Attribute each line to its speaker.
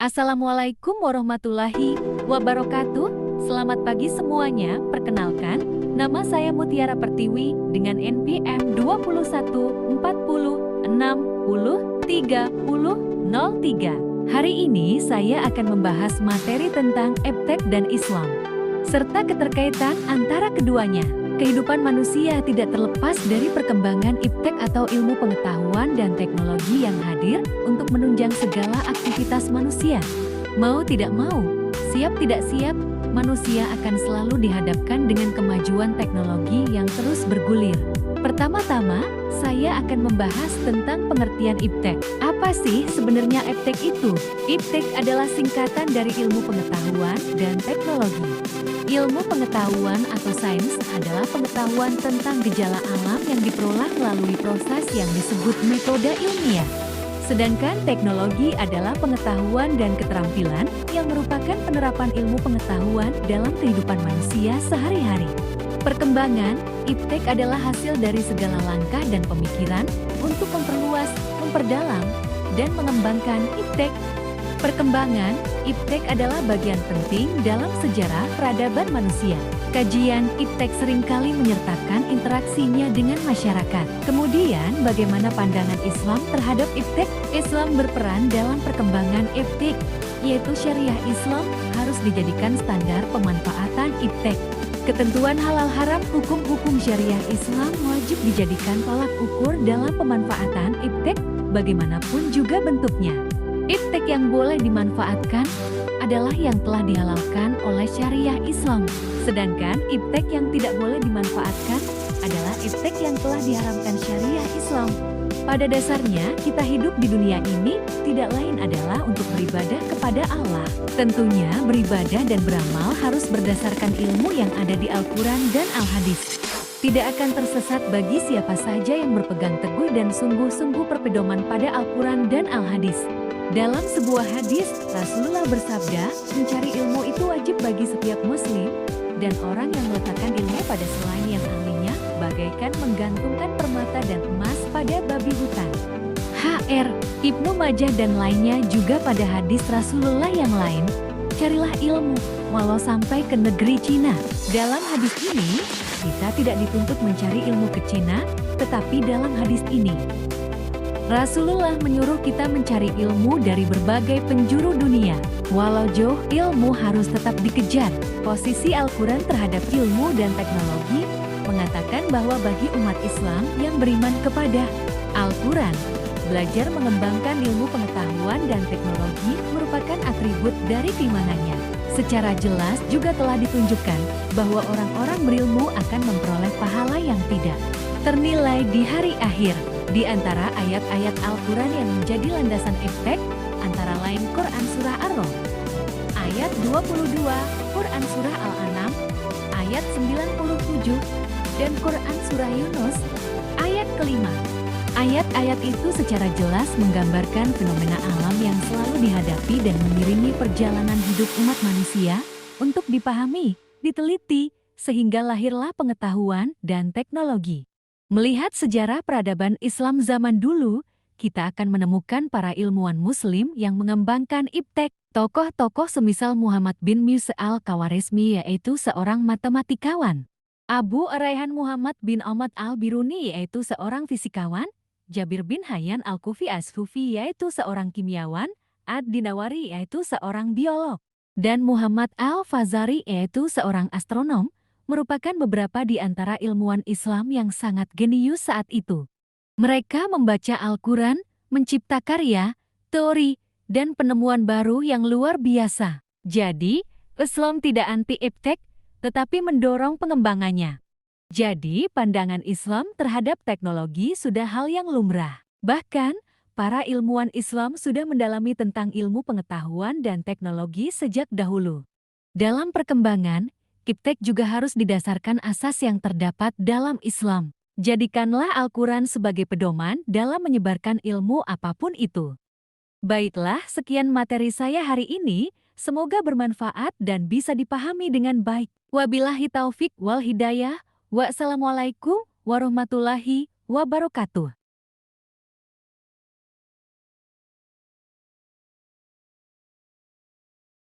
Speaker 1: Assalamualaikum warahmatullahi wabarakatuh. Selamat pagi semuanya. Perkenalkan, nama saya Mutiara Pertiwi dengan NPM 2140603003. Hari ini saya akan membahas materi tentang iptek dan Islam, serta keterkaitan antara keduanya. Kehidupan manusia tidak terlepas dari perkembangan iptek atau ilmu pengetahuan dan teknologi yang hadir untuk menunjang segala aktivitas manusia. Mau tidak mau, siap tidak siap, manusia akan selalu dihadapkan dengan kemajuan teknologi yang terus bergulir. Pertama-tama, saya akan membahas tentang pengertian iptek. Apa sih sebenarnya iptek itu? Iptek adalah singkatan dari ilmu pengetahuan dan teknologi. Ilmu pengetahuan atau sains adalah pengetahuan tentang gejala alam yang diperoleh melalui proses yang disebut metode ilmiah. Sedangkan teknologi adalah pengetahuan dan keterampilan yang merupakan penerapan ilmu pengetahuan dalam kehidupan manusia sehari-hari. Perkembangan iptek adalah hasil dari segala langkah dan pemikiran untuk memperluas, memperdalam, dan mengembangkan iptek. Perkembangan iptek adalah bagian penting dalam sejarah peradaban manusia. Kajian iptek seringkali menyertakan interaksinya dengan masyarakat. Kemudian, bagaimana pandangan Islam terhadap iptek? Islam berperan dalam perkembangan iptek, yaitu syariah Islam harus dijadikan standar pemanfaatan iptek. Ketentuan halal haram hukum-hukum syariah Islam wajib dijadikan tolak ukur dalam pemanfaatan iptek, bagaimanapun juga bentuknya. Iptek yang boleh dimanfaatkan adalah yang telah dihalalkan oleh syariah Islam. Sedangkan iptek yang tidak boleh dimanfaatkan adalah iptek yang telah diharamkan syariah Islam. Pada dasarnya, kita hidup di dunia ini tidak lain adalah untuk beribadah kepada Allah. Tentunya beribadah dan beramal harus berdasarkan ilmu yang ada di Al-Quran dan Al-Hadis. Tidak akan tersesat bagi siapa saja yang berpegang teguh dan sungguh-sungguh berpedoman pada Al-Quran dan Al-Hadis. Dalam sebuah hadis, Rasulullah bersabda, mencari ilmu itu wajib bagi setiap muslim, dan orang yang meletakkan ilmu pada selain yang ahlinya, bagaikan menggantungkan permata dan emas pada babi hutan. H.R. Ibnu Majah dan lainnya juga pada hadis Rasulullah yang lain, carilah ilmu, walau sampai ke negeri Cina. Dalam hadis ini, kita tidak dituntut mencari ilmu ke Cina, tetapi dalam hadis ini, Rasulullah menyuruh kita mencari ilmu dari berbagai penjuru dunia. Walau jauh, ilmu harus tetap dikejar. Posisi Al-Quran terhadap ilmu dan teknologi mengatakan bahwa bagi umat Islam yang beriman kepada Al-Quran, belajar mengembangkan ilmu pengetahuan dan teknologi merupakan atribut dari keimanannya. Secara jelas juga telah ditunjukkan bahwa orang-orang berilmu akan memperoleh pahala yang tidak ternilai di hari akhir. Di antara ayat-ayat Al-Quran yang menjadi landasan iptek, antara lain Quran Surah Ar-Rum, ayat 22, Quran Surah Al-An'am, ayat 97, dan Quran Surah Yunus, ayat kelima. Ayat-ayat itu secara jelas menggambarkan fenomena alam yang selalu dihadapi dan mengiringi perjalanan hidup umat manusia untuk dipahami, diteliti, sehingga lahirlah pengetahuan dan teknologi. Melihat sejarah peradaban Islam zaman dulu, kita akan menemukan para ilmuwan muslim yang mengembangkan iptek. Tokoh-tokoh semisal Muhammad bin Musa al-Khawarizmi yaitu seorang matematikawan, Abu Rayhan Muhammad bin Ahmad al-Biruni yaitu seorang fisikawan, Jabir bin Hayyan al-Kufi as-Sufi yaitu seorang kimiawan, Ad-Dinawari yaitu seorang biolog, dan Muhammad al-Fazari yaitu seorang astronom, merupakan beberapa di antara ilmuwan Islam yang sangat genius saat itu. Mereka membaca Al-Quran, mencipta karya, teori, dan penemuan baru yang luar biasa. Jadi, Islam tidak anti-iptek, tetapi mendorong pengembangannya. Jadi, pandangan Islam terhadap teknologi sudah hal yang lumrah. Bahkan, para ilmuwan Islam sudah mendalami tentang ilmu pengetahuan dan teknologi sejak dahulu. Dalam perkembangan, iptek juga harus didasarkan asas yang terdapat dalam Islam. Jadikanlah Al-Quran sebagai pedoman dalam menyebarkan ilmu apapun itu. Baiklah, sekian materi saya hari ini. Semoga bermanfaat dan bisa dipahami dengan baik. Wabillahi taufik wal hidayah. Wassalamualaikum warahmatullahi wabarakatuh.